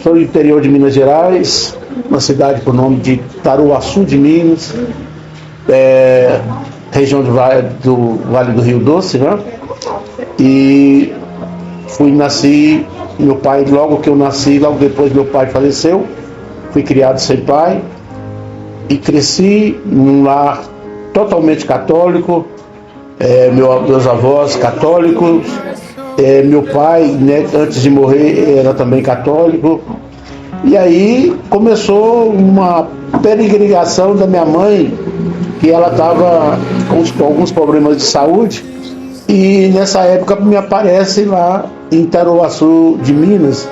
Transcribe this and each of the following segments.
Sou do interior de Minas Gerais, uma cidade por nome de Taruaçu de Minas, região do Vale do Rio Doce, né? E nasci, meu pai, logo que eu nasci, logo depois meu pai faleceu, fui criado sem pai e cresci num lar totalmente católico, meus avós católicos, meu pai, né, antes de morrer, era também católico. E aí começou uma peregrinação da minha mãe, que ela estava com alguns problemas de saúde, e nessa época me aparece lá em Taruaçu de Minas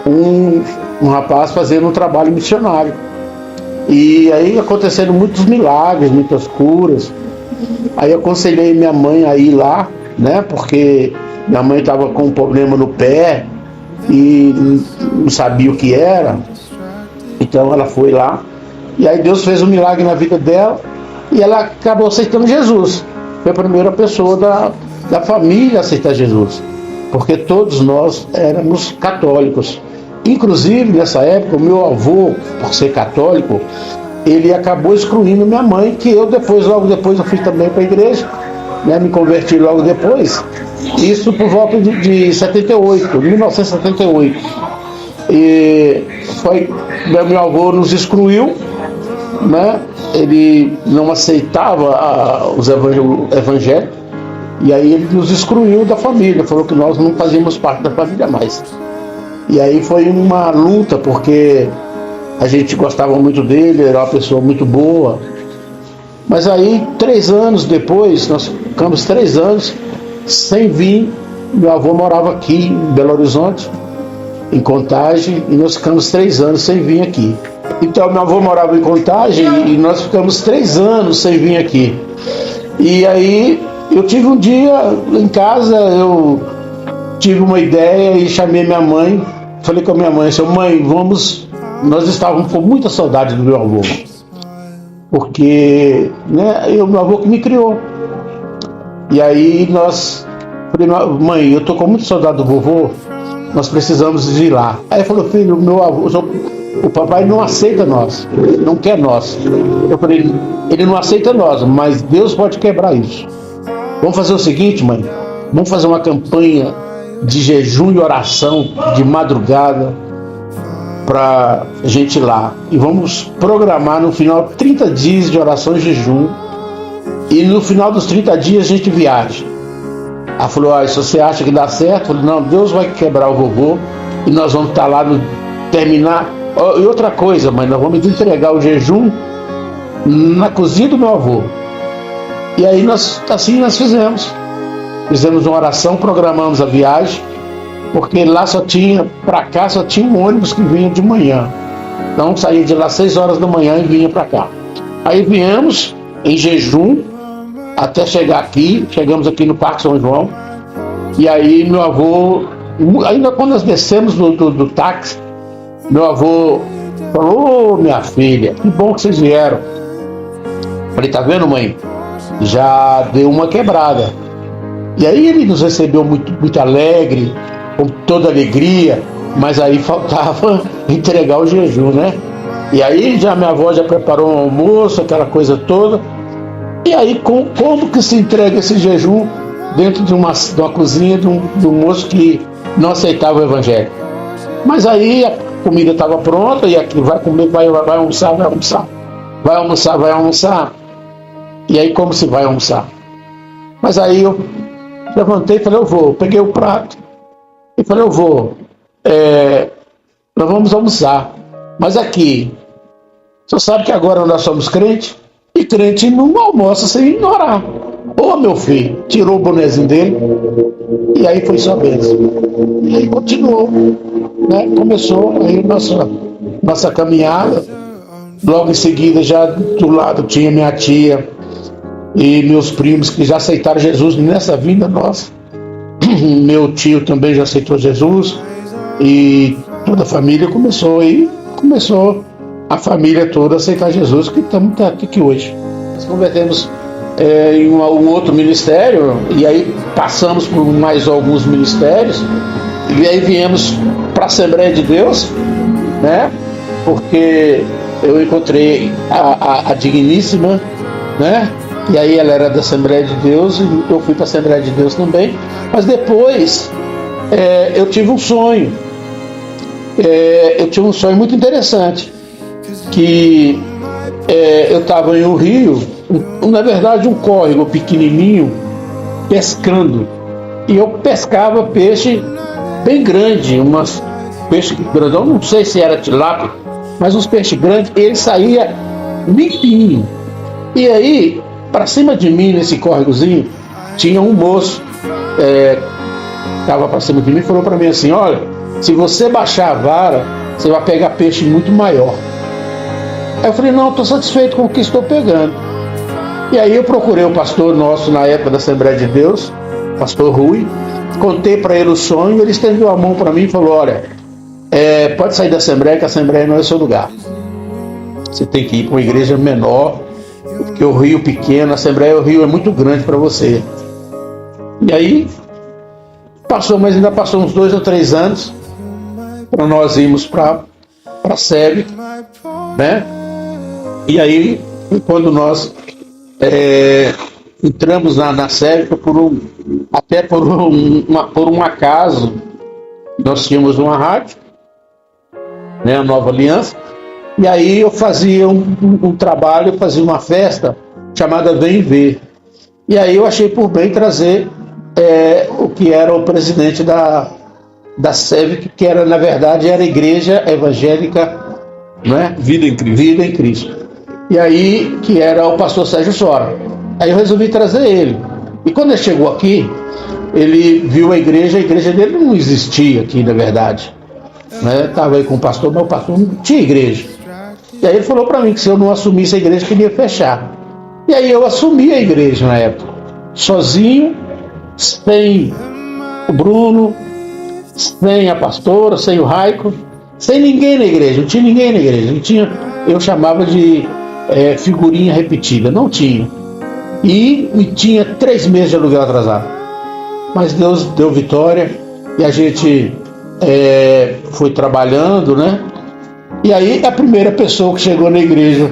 um rapaz fazendo um trabalho missionário. E aí acontecendo muitos milagres, muitas curas. Aí eu aconselhei minha mãe a ir lá, né? Porque minha mãe estava com um problema no pé e não sabia o que era. Então ela foi lá. E aí Deus fez um milagre na vida dela e ela acabou aceitando Jesus. Foi a primeira pessoa da família a aceitar Jesus. Porque todos nós éramos católicos. Inclusive, nessa época, o meu avô, por ser católico, ele acabou excluindo minha mãe, que eu logo depois eu fui também para a igreja, né, me converti logo depois, isso por volta de 1978. E foi, meu avô nos excluiu, né, ele não aceitava os evangélicos, e aí ele nos excluiu da família, falou que nós não fazíamos parte da família mais. E aí foi uma luta, porque a gente gostava muito dele, era uma pessoa muito boa. Mas aí, 3 anos depois, nós ficamos 3 anos sem vir. Meu avô morava aqui em Belo Horizonte, em Contagem, e nós ficamos 3 anos sem vir aqui. Então, meu avô morava em Contagem e nós ficamos 3 anos sem vir aqui. E aí, eu tive um dia em casa, eu tive uma ideia e chamei minha mãe. Falei com a minha mãe, mãe, nós estávamos com muita saudade do meu avô, porque, né, meu avô que me criou. E aí falei, mãe, eu tô com muita saudade do vovô, nós precisamos ir lá. Aí falou, filho, meu avô, o papai não aceita nós, não quer nós. Eu falei, ele não aceita nós, mas Deus pode quebrar isso. Vamos fazer o seguinte, mãe, vamos fazer uma campanha de jejum e oração de madrugada para a gente ir lá. E vamos programar no final 30 dias de oração e jejum. E no final dos 30 dias a gente viaja. Ela falou, se você acha que dá certo, eu falei, não, Deus vai quebrar o vovô e nós vamos estar lá no terminar. E outra coisa, mãe, nós vamos entregar o jejum na cozinha do meu avô. E aí nós fizemos. Fizemos uma oração, programamos a viagem, porque lá para cá só tinha um ônibus que vinha de manhã. Então saía de lá 6 horas da manhã e vinha para cá. Aí viemos em jejum até chegar aqui, chegamos aqui no Parque São João. E aí meu avô, ainda quando nós descemos do táxi, meu avô falou, minha filha, que bom que vocês vieram. Falei, tá vendo, mãe? Já deu uma quebrada. E aí ele nos recebeu muito, muito alegre, com toda alegria, mas aí faltava entregar o jejum, né? E aí minha avó já preparou um almoço, aquela coisa toda. E aí como que se entrega esse jejum dentro de uma cozinha de um moço que não aceitava o evangelho? Mas aí a comida estava pronta e aqui vai comer, vai almoçar. Vai almoçar. E aí como se vai almoçar? Mas aí eu levantei e falei, peguei o prato e falei, nós vamos almoçar. Mas aqui, você sabe que agora nós somos crente e crente não almoça sem orar. Meu filho, tirou o bonezinho dele e aí foi sua bênção. E aí continuou, né? Começou aí nossa caminhada. Logo em seguida, já do lado tinha minha tia e meus primos que já aceitaram Jesus nessa vinda nossa. Meu tio também já aceitou Jesus e toda a família começou a família toda a aceitar Jesus, que estamos aqui hoje. Nós convertemos em um outro ministério e aí passamos por mais alguns ministérios e aí viemos para a Assembleia de Deus né? Porque eu encontrei a digníssima, né? E aí ela era da Assembleia de Deus e eu fui para a Assembleia de Deus também. Mas depois eu tive um sonho. Eu tive um sonho muito interessante, que eu estava em um rio, na verdade um córrego pequenininho, pescando. E eu pescava peixe bem grande, umas peixe grandão, não sei se era tilápia, mas uns peixes grandes, e ele saía limpinho. E aí, para cima de mim, nesse córregozinho, tinha um moço, estava para cima de mim e falou para mim assim: olha, se você baixar a vara, você vai pegar peixe muito maior. Aí eu falei: não, estou satisfeito com o que estou pegando. E aí eu procurei o pastor nosso na época da Assembleia de Deus, pastor Rui, contei para ele o sonho, ele estendeu a mão para mim e falou: olha, pode sair da Assembleia, que a Assembleia não é o seu lugar. Você tem que ir para uma igreja menor, porque o rio pequeno, a Assembleia, o rio é muito grande para você. E aí passou, mas ainda passou uns 2 ou 3 anos para nós irmos para a SEB, né? E aí, quando nós entramos na SEB, por um acaso, nós tínhamos uma rádio, né, a Nova Aliança, e aí eu fazia um trabalho, eu fazia uma festa chamada Vem Ver. E aí eu achei por bem trazer o que era o presidente da SEB, que era, na verdade, era a Igreja Evangélica, né? Vida em Cristo. E aí, que era o pastor Sérgio Sora. Aí eu resolvi trazer ele. E quando ele chegou aqui, ele viu a igreja dele não existia aqui, na verdade. Estava aí com o pastor, mas o pastor não tinha igreja. E aí ele falou para mim que se eu não assumisse a igreja, queria fechar. E aí eu assumi a igreja na época, sozinho, sem o Bruno, sem a pastora, sem o Raico, sem ninguém na igreja. Não tinha ninguém na igreja. Não tinha, eu chamava de figurinha repetida, não tinha. E tinha 3 meses de aluguel atrasado. Mas Deus deu vitória e a gente foi trabalhando, né? E aí a primeira pessoa que chegou na igreja,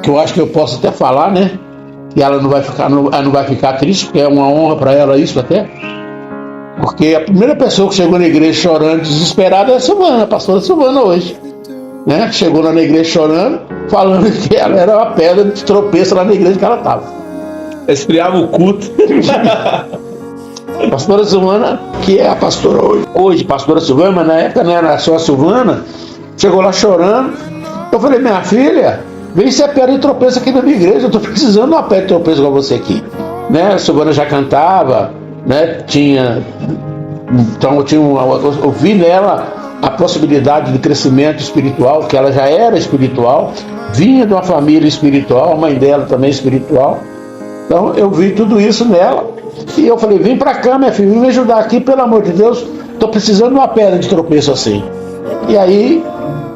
que eu acho que eu posso até falar, né? E ela não vai ficar triste, porque é uma honra para ela isso até. Porque a primeira pessoa que chegou na igreja chorando, desesperada, é a Silvana, a pastora Silvana hoje. Né? Chegou lá na igreja chorando, falando que ela era uma pedra de tropeço lá na igreja que ela estava. Esfriava o culto. A pastora Silvana, que é a pastora hoje, pastora Silvana, mas na época não era só a Silvana, chegou lá chorando. Eu falei: minha filha, vem ser pedra de tropeço aqui na minha igreja, eu estou precisando de uma pedra de tropeço com você aqui. Né? A Silvana já cantava, né? Então eu vi nela a possibilidade de crescimento espiritual, que ela já era espiritual, vinha de uma família espiritual, a mãe dela também espiritual. Então eu vi tudo isso nela e eu falei: vem pra cá, minha filha, vem me ajudar aqui, pelo amor de Deus, tô precisando de uma pedra de tropeço assim. E aí,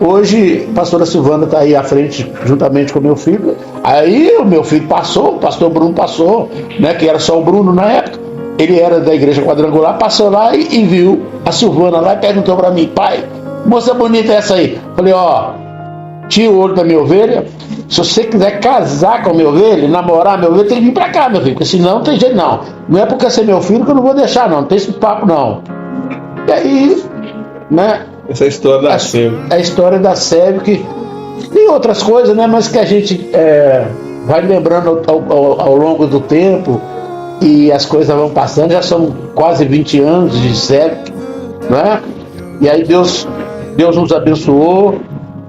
hoje, a pastora Silvana está aí à frente, juntamente com o meu filho. Aí o meu filho passou, o pastor Bruno passou, né, que era só o Bruno na época. Ele era da igreja quadrangular, passou lá e viu a Silvana lá e perguntou para mim: pai, moça bonita essa aí. Falei: tira o olho da minha ovelha. Se você quiser casar com a minha ovelha, namorar minha ovelha, tem que vir para cá, meu filho, porque senão não tem jeito não. Não é porque você é meu filho que eu não vou deixar não tem esse papo não. E aí, né? Essa é a história da SEB. A história da SEB, que tem outras coisas, né? Mas que a gente vai lembrando ao longo do tempo. E as coisas vão passando, já são quase 20 anos de SEB, né? E aí Deus nos abençoou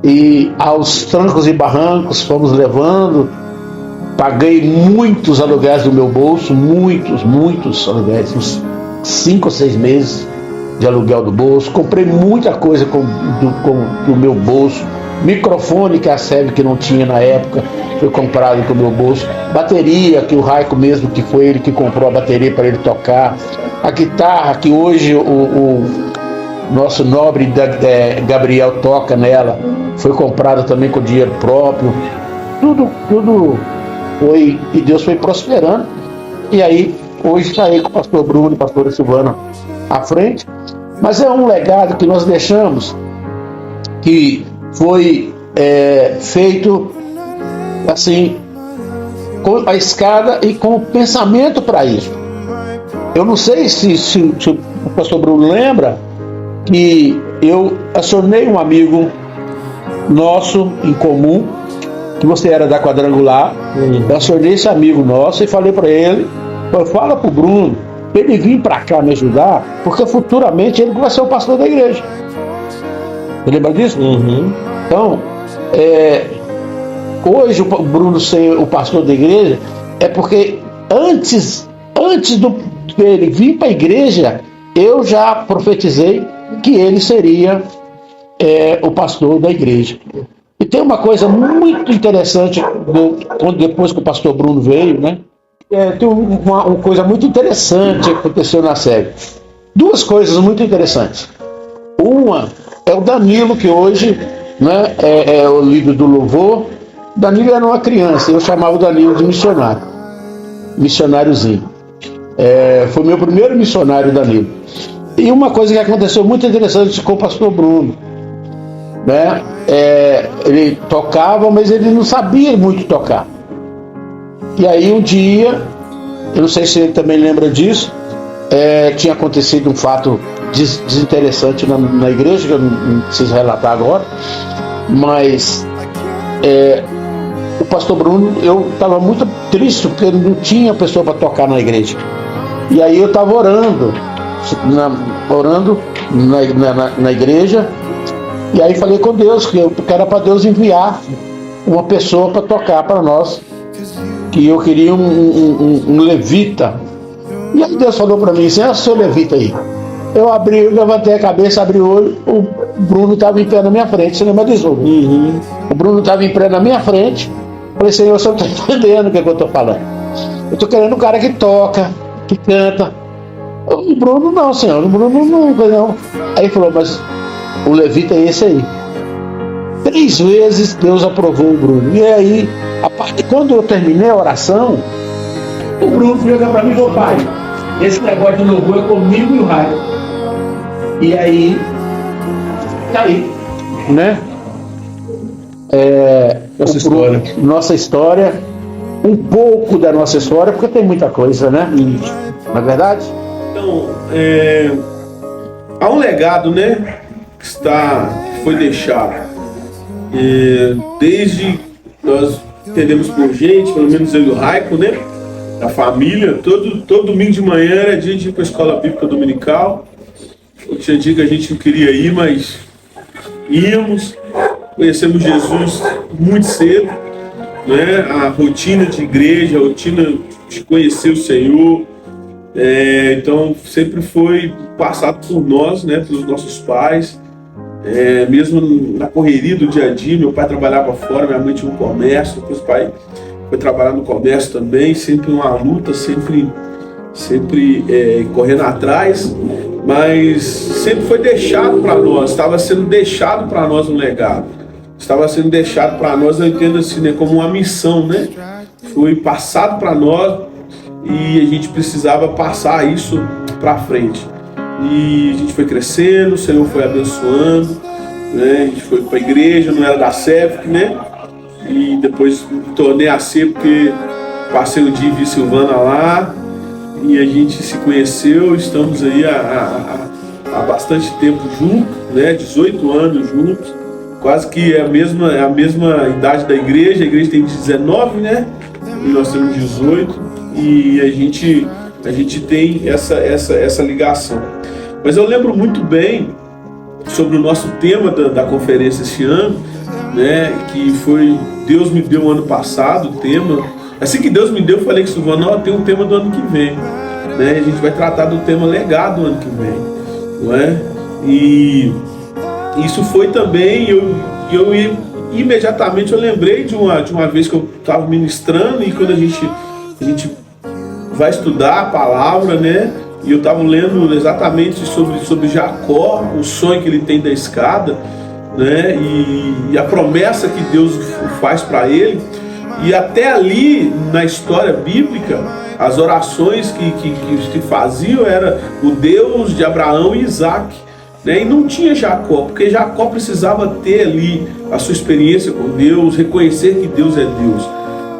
e aos trancos e barrancos fomos levando. Paguei muitos aluguéis do meu bolso, muitos aluguéis, uns 5 ou 6 meses de aluguel do bolso. Comprei muita coisa do meu bolso. Microfone que a SEB que não tinha na época, foi comprado com o meu bolso. Bateria, que o Raico mesmo, que foi ele que comprou a bateria para ele tocar. A guitarra, que hoje o nosso nobre Gabriel toca nela, foi comprada também com dinheiro próprio. Tudo foi, e Deus foi prosperando. E aí, hoje está aí com o pastor Bruno e a pastora Silvana à frente. Mas é um legado que nós deixamos que foi feito assim, com a escada e com o pensamento para isso. Eu não sei se o pastor Bruno lembra que eu acionei um amigo nosso em comum, que você era da Quadrangular. Eu acionei esse amigo nosso e falei para ele, fala para o Bruno, pra ele vir para cá me ajudar, porque futuramente ele vai ser o pastor da igreja. Você lembra disso? Então, hoje o Bruno ser o pastor da igreja é porque antes dele vir para a igreja, eu já profetizei que ele seria o pastor da igreja. E tem uma coisa muito interessante depois que o pastor Bruno veio, né? Tem uma coisa muito interessante que aconteceu na série. Duas coisas muito interessantes. Uma é o Danilo, que hoje, né, é o líder do louvor. Danilo era uma criança, eu chamava o Danilo de missionário. Missionáriozinho. Foi meu primeiro missionário, Danilo. E uma coisa que aconteceu muito interessante com o pastor Bruno, né? Ele tocava, mas ele não sabia muito tocar. E aí um dia, eu não sei se ele também lembra disso, tinha acontecido um fato desinteressante na igreja, que eu não preciso relatar agora, mas o pastor Bruno, eu estava muito triste porque não tinha pessoa para tocar na igreja. E aí eu estava orando na igreja, e aí falei com Deus que era para Deus enviar uma pessoa para tocar para nós, que eu queria um levita. E aí Deus falou para mim assim, seu levita aí. Eu levantei a cabeça, abri o olho, o Bruno estava em pé na minha frente, você lembra disso? O Bruno estava em pé na minha frente. Falei, Senhor, você não está entendendo o que eu estou falando. Eu estou querendo um cara que toca, que canta. O Bruno não, Senhor, o Bruno não. Aí ele falou, mas o levita é esse aí. 3 vezes Deus aprovou o Bruno. E aí, quando eu terminei a oração, o Bruno chega para mim e falou, pai, esse negócio de louvor é comigo e o Raio. E aí, tá aí, né? Nossa história, um pouco da nossa história, porque tem muita coisa, né? Não é verdade? Então, há um legado, né? Que foi deixado. Desde nós entendemos por gente, pelo menos eu e o Raico, né? Da família, todo domingo de manhã era dia de ir para a escola bíblica dominical. Tinha dia que a gente não queria ir, mas íamos. Conhecemos Jesus muito cedo, né? A rotina de igreja, a rotina de conhecer o Senhor. Então sempre foi passado por nós, né? Pelos nossos pais. Mesmo na correria do dia a dia, meu pai trabalhava fora, minha mãe tinha um comércio, depois o pai foi trabalhar no comércio também, sempre uma luta, sempre correndo atrás, mas sempre foi deixado para nós, estava sendo deixado para nós um legado, estava sendo deixado para nós, eu entendo assim, né, como uma missão, né? Foi passado para nós e a gente precisava passar isso para frente. E a gente foi crescendo, o Senhor foi abençoando, né? A gente foi para a igreja, não era da SEFC, né? E depois me tornei a ser porque passei um dia e vi Silvana lá e a gente se conheceu, estamos aí há bastante tempo juntos, né? 18 anos juntos, quase que é a mesma idade da igreja, a igreja tem 19, né? E nós temos 18 e a gente tem essa ligação. Mas eu lembro muito bem sobre o nosso tema da conferência este ano, né, que foi Deus me deu ano passado, o tema. Assim que Deus me deu, eu falei que Silvana, tem um tema do ano que vem, né? A gente vai tratar do tema legado do ano que vem, não é? E isso foi também, eu imediatamente eu lembrei de uma vez que eu estava ministrando e quando a gente vai estudar a palavra, né? E eu estava lendo exatamente sobre Jacó, o sonho que ele tem da escada, né? E a promessa que Deus faz para ele. E até ali, na história bíblica, as orações que faziam era o Deus de Abraão e Isaac, né? E não tinha Jacó, porque Jacó precisava ter ali a sua experiência com Deus, reconhecer que Deus é Deus,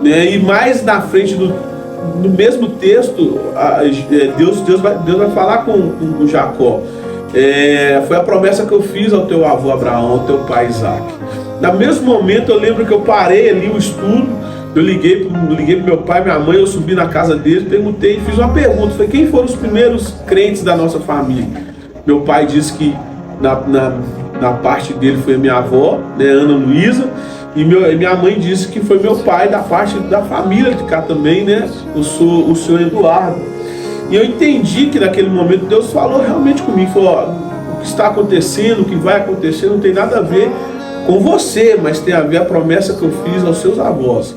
né? E mais na frente no mesmo texto, Deus vai falar com Jacó. Foi a promessa que eu fiz ao teu avô Abraão, ao teu pai Isaac. No mesmo momento eu lembro que eu parei ali o estudo, eu liguei pro meu pai, minha mãe, eu subi na casa deles, perguntei, fiz uma pergunta, falei, quem foram os primeiros crentes da nossa família? Meu pai disse que na parte dele foi a minha avó, né, Ana Luísa, e minha mãe disse que foi meu pai, da parte da família de cá também, né, o senhor Eduardo. E eu entendi que naquele momento Deus falou realmente comigo, falou, ó, o que está acontecendo, o que vai acontecer não tem nada a ver com você, mas tem a ver a promessa que eu fiz aos seus avós,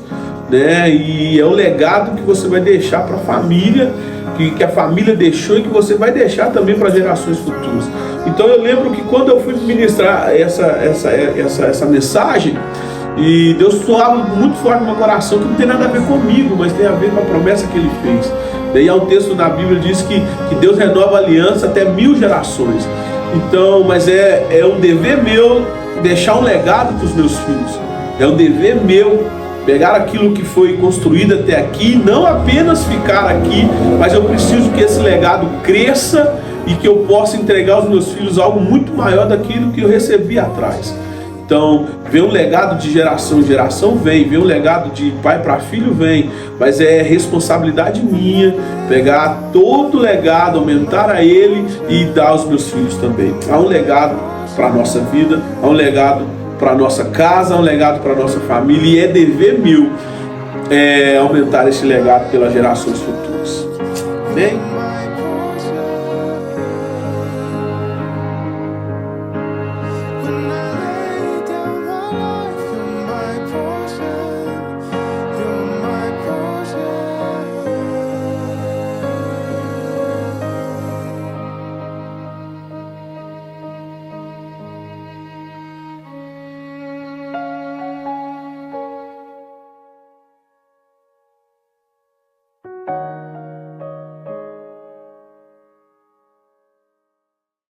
né? E é o legado que você vai deixar para a família, que a família deixou e que você vai deixar também para gerações futuras. Então eu lembro que quando eu fui ministrar essa mensagem, e Deus soava muito forte no meu coração, que não tem nada a ver comigo, mas tem a ver com a promessa que Ele fez. Daí há um texto na Bíblia que diz que Deus renova a aliança até 1000 gerações. Então, mas é um dever meu deixar um legado para os meus filhos. É um dever meu pegar aquilo que foi construído até aqui, não apenas ficar aqui, mas eu preciso que esse legado cresça e que eu possa entregar aos meus filhos algo muito maior daquilo que eu recebi atrás. Então, vem um legado de geração em geração, vem um legado de pai para filho, vem, mas é responsabilidade minha pegar todo o legado, aumentar a ele e dar aos meus filhos também. Há um legado para a nossa vida, há um legado para a nossa casa, há um legado para a nossa família, e é dever meu aumentar esse legado pelas gerações futuras. Amém?